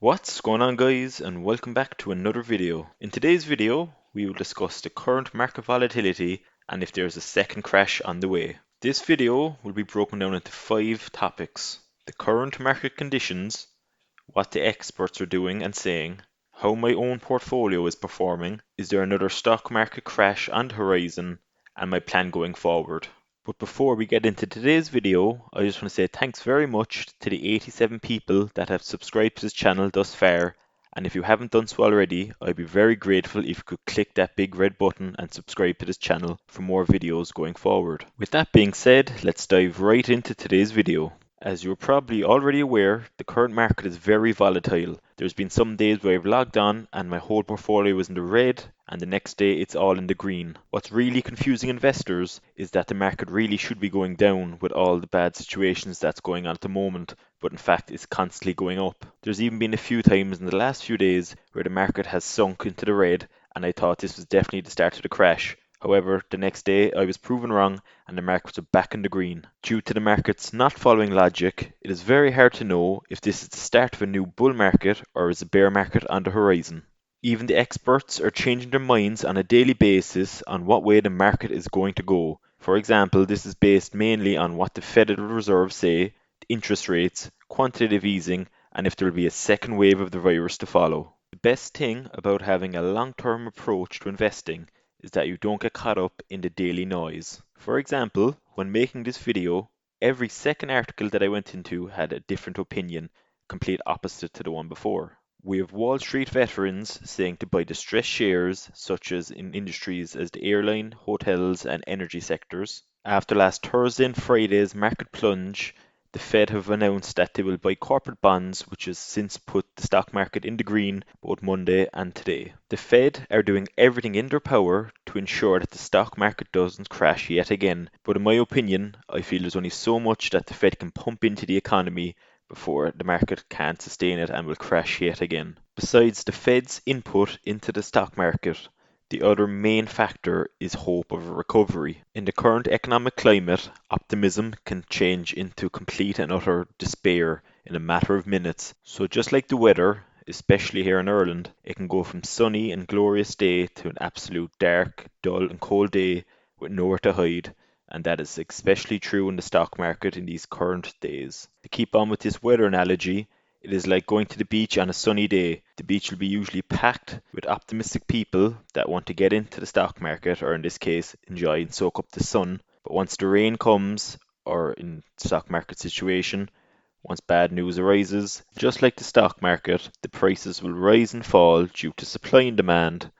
What's going on, guys, and welcome back to another video. In today's video we will discuss the current market volatility and if there's a second crash on the way. This video will be broken down into 5 topics: the current market conditions, what the experts are doing and saying, how my own portfolio is performing, is there another stock market crash on the horizon, and my plan going forward. But before we get into today's video, I just want to say thanks very much to the 87 people that have subscribed to this channel thus far, and if you haven't done so already, I'd be very grateful if you could click that big red button and subscribe to this channel for more videos going forward. With that being said, let's dive right into today's video. As you're probably already aware, the current market is very volatile. There's been some days where I've logged on and my whole portfolio is in the red, and the next day it's all in the green. What's really confusing investors is that the market really should be going down with all the bad situations that's going on at the moment, but in fact it's constantly going up. There's even been a few times in the last few days where the market has sunk into the red, and I thought this was definitely the start of the crash. However, the next day I was proven wrong and the markets are back in the green. Due to the markets not following logic, it is very hard to know if this is the start of a new bull market or is a bear market on the horizon. Even the experts are changing their minds on a daily basis on what way the market is going to go. For example, this is based mainly on what the Federal Reserve say, the interest rates, quantitative easing, and if there will be a second wave of the virus to follow. The best thing about having a long-term approach to investing is that you don't get caught up in the daily noise. For example, when making this video, every second article that I went into had a different opinion, complete opposite to the one before. We have Wall Street veterans saying to buy distressed shares, such as in industries as the airline, hotels, and energy sectors. After last Thursday and Friday's market plunge, the Fed have announced that they will buy corporate bonds, which has since put the stock market in the green both Monday and today. The Fed are doing everything in their power to ensure that the stock market doesn't crash yet again. But in my opinion, I feel there's only so much that the Fed can pump into the economy before the market can't sustain it and will crash yet again. Besides the Fed's input into the stock market, the other main factor is hope of a recovery. In the current economic climate, optimism can change into complete and utter despair in a matter of minutes. So just like the weather, especially here in Ireland, it can go from sunny and glorious day to an absolute dark, dull and cold day with nowhere to hide. And that is especially true in the stock market in these current days. To keep on with this weather analogy, it is like going to the beach on a sunny day. The beach will be usually packed with optimistic people that want to get into the stock market, or in this case, enjoy and soak up the sun. But once the rain comes, or in stock market situation, once bad news arises, just like the stock market, the prices will rise and fall due to supply and demand,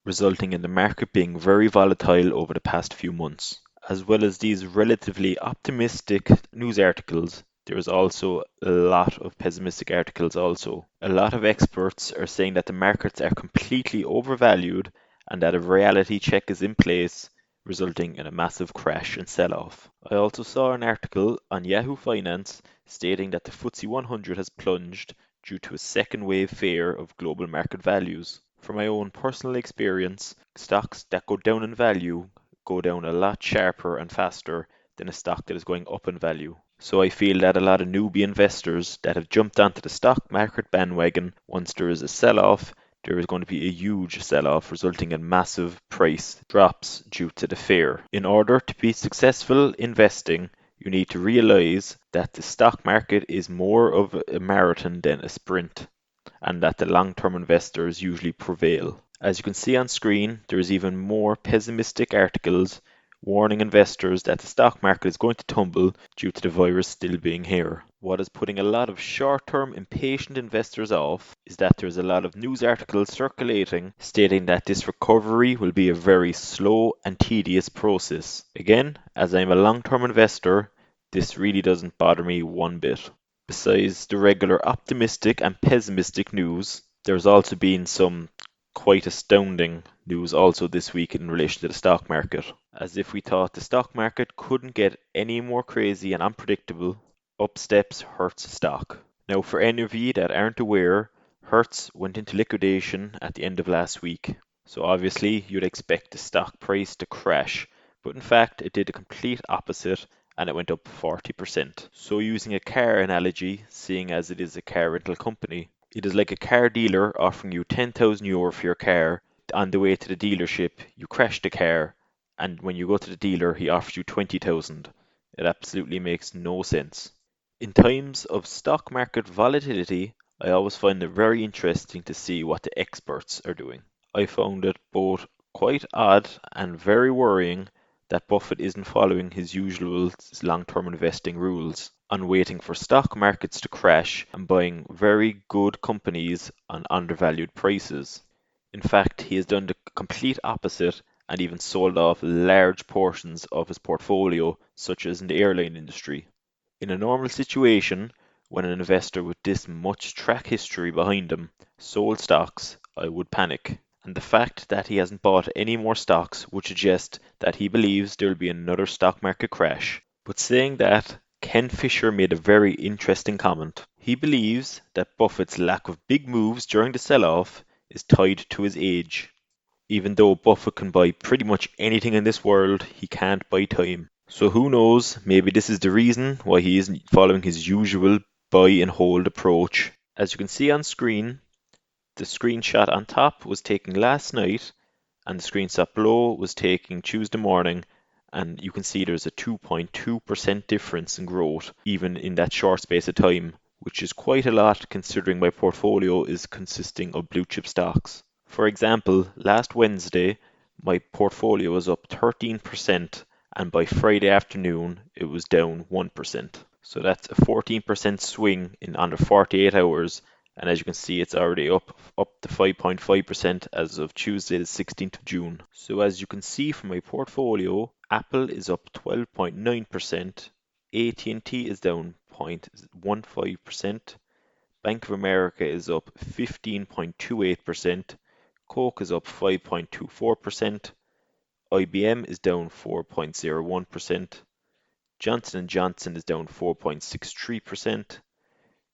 resulting in the market being very volatile over the past few months. As well as these relatively optimistic news articles, there is also a lot of pessimistic articles also. A lot of experts are saying that the markets are completely overvalued and that a reality check is in place, resulting in a massive crash and sell-off. I also saw an article on Yahoo Finance stating that the FTSE 100 has plunged due to a second wave fear of global market values. From my own personal experience, stocks that go down in value go down a lot sharper and faster than a stock that is going up in value. So I feel that a lot of newbie investors that have jumped onto the stock market bandwagon, once there is a sell-off, there is going to be a huge sell-off resulting in massive price drops due to the fear. In order to be successful investing, you need to realize that the stock market is more of a marathon than a sprint, and that the long-term investors usually prevail. As you can see on screen, there is even more pessimistic articles warning investors that the stock market is going to tumble due to the virus still being here. What is putting a lot of short-term impatient investors off is that there's a lot of news articles circulating stating that this recovery will be a very slow and tedious process. Again, as I'm a long-term investor, this really doesn't bother me one bit. Besides the regular optimistic and pessimistic news, there's also been some quite astounding news also this week in relation to the stock market. As if we thought the stock market couldn't get any more crazy and unpredictable, up steps Hertz Stock. Now, for any of you that aren't aware, Hertz went into liquidation at the end of last week. So obviously you'd expect the stock price to crash, but in fact it did the complete opposite and it went up 40%. So using a car analogy, seeing as it is a car rental company, It is like a car dealer offering you €10,000 for your car. On the way to the dealership, you crash the car, and when you go to the dealer, he offers you 20,000. It absolutely makes no sense. In times of stock market volatility, I always find it very interesting to see what the experts are doing. I found it both quite odd and very worrying that Buffett isn't following his usual long-term investing rules on waiting for stock markets to crash and buying very good companies on undervalued prices. In fact, he has done the complete opposite and even sold off large portions of his portfolio, such as in the airline industry. In a normal situation, when an investor with this much track history behind him sold stocks, I would panic. And the fact that he hasn't bought any more stocks would suggest that he believes there will be another stock market crash. But saying that, Ken Fisher made a very interesting comment. He believes that Buffett's lack of big moves during the sell-off is tied to his age. Even though Buffett can buy pretty much anything in this world, he can't buy time. So who knows, maybe this is the reason why he isn't following his usual buy and hold approach. As you can see on screen, the screenshot on top was taken last night and the screenshot below was taken Tuesday morning, and you can see there's a 2.2% difference in growth even in that short space of time, which is quite a lot considering my portfolio is consisting of blue chip stocks. For example, last Wednesday my portfolio was up 13%, and by Friday afternoon it was down 1%. So that's a 14% swing in under 48 hours, and as you can see it's already up to 5.5% as of Tuesday the 16th of June. So as you can see from my portfolio, Apple is up 12.9%, AT&T is down 0.15%, Bank of America is up 15.28%, Coke is up 5.24%, IBM is down 4.01%, Johnson & Johnson is down 4.63%,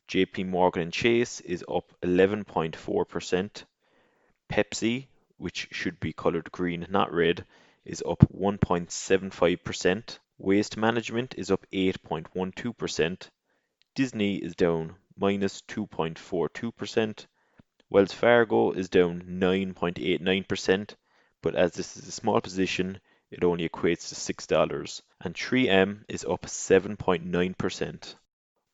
JP Morgan Chase is up 11.4%, Pepsi, which should be colored green, not red, is up 1.75%, Waste Management is up 8.12%, Disney is down minus 2.42%, Wells Fargo is down 9.89%, but as this is a small position, it only equates to $6, and 3M is up 7.9%.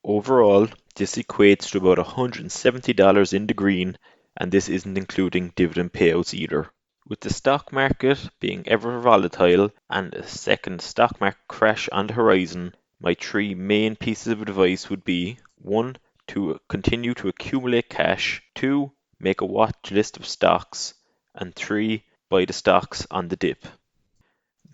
Overall, this equates to about $170 in the green, and this isn't including dividend payouts either. With the stock market being ever volatile and a second stock market crash on the horizon, my three main pieces of advice would be: 1. To continue to accumulate cash, 2. Make a watch list of stocks, and 3. Buy the stocks on the dip.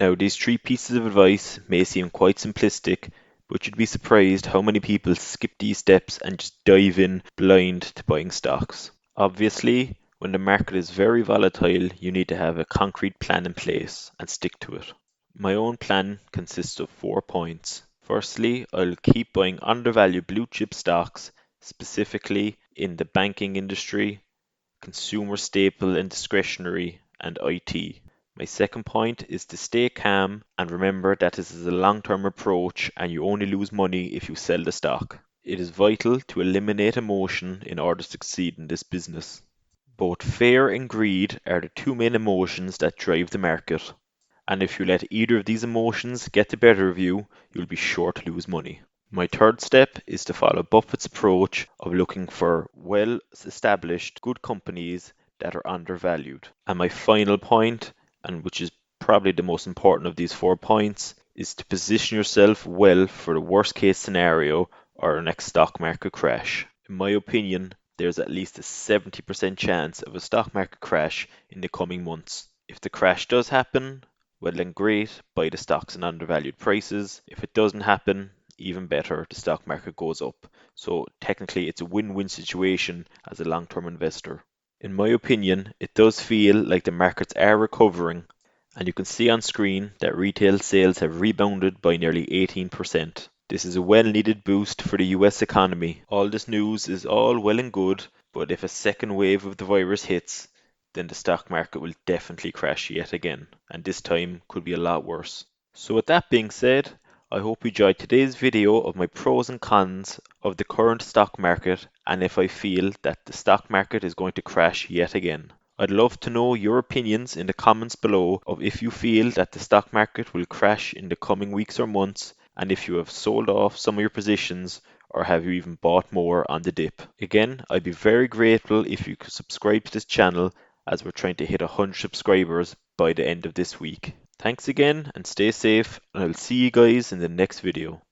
Now, these three pieces of advice may seem quite simplistic, but you'd be surprised how many people skip these steps and just dive in blind to buying stocks. Obviously, when the market is very volatile, you need to have a concrete plan in place and stick to it. My own plan consists of 4 points. Firstly, I'll keep buying undervalued blue chip stocks, specifically in the banking industry, consumer staple and discretionary, and IT. My second point is to stay calm and remember that this is a long-term approach and you only lose money if you sell the stock. It is vital to eliminate emotion in order to succeed in this business. Both fear and greed are the two main emotions that drive the market, and if you let either of these emotions get the better of you, you'll be sure to lose money. My third step is to follow Buffett's approach of looking for well-established, good companies that are undervalued. And my final point, and which is probably the most important of these 4 points, is to position yourself well for the worst case scenario or a next stock market crash. In my opinion, there's at least a 70% chance of a stock market crash in the coming months. If the crash does happen, well then great, buy the stocks in undervalued prices. If it doesn't happen, even better, the stock market goes up. So technically it's a win-win situation as a long-term investor. In my opinion, it does feel like the markets are recovering, and you can see on screen that retail sales have rebounded by nearly 18%. This is a well-needed boost for the US economy. All this news is all well and good, but if a second wave of the virus hits, then the stock market will definitely crash yet again, and this time could be a lot worse. So with that being said, I hope you enjoyed today's video of my pros and cons of the current stock market and if I feel that the stock market is going to crash yet again. I'd love to know your opinions in the comments below of if you feel that the stock market will crash in the coming weeks or months and if you have sold off some of your positions or have you even bought more on the dip. Again, I'd be very grateful if you could subscribe to this channel as we're trying to hit 100 subscribers by the end of this week. Thanks again and stay safe, and I'll see you guys in the next video.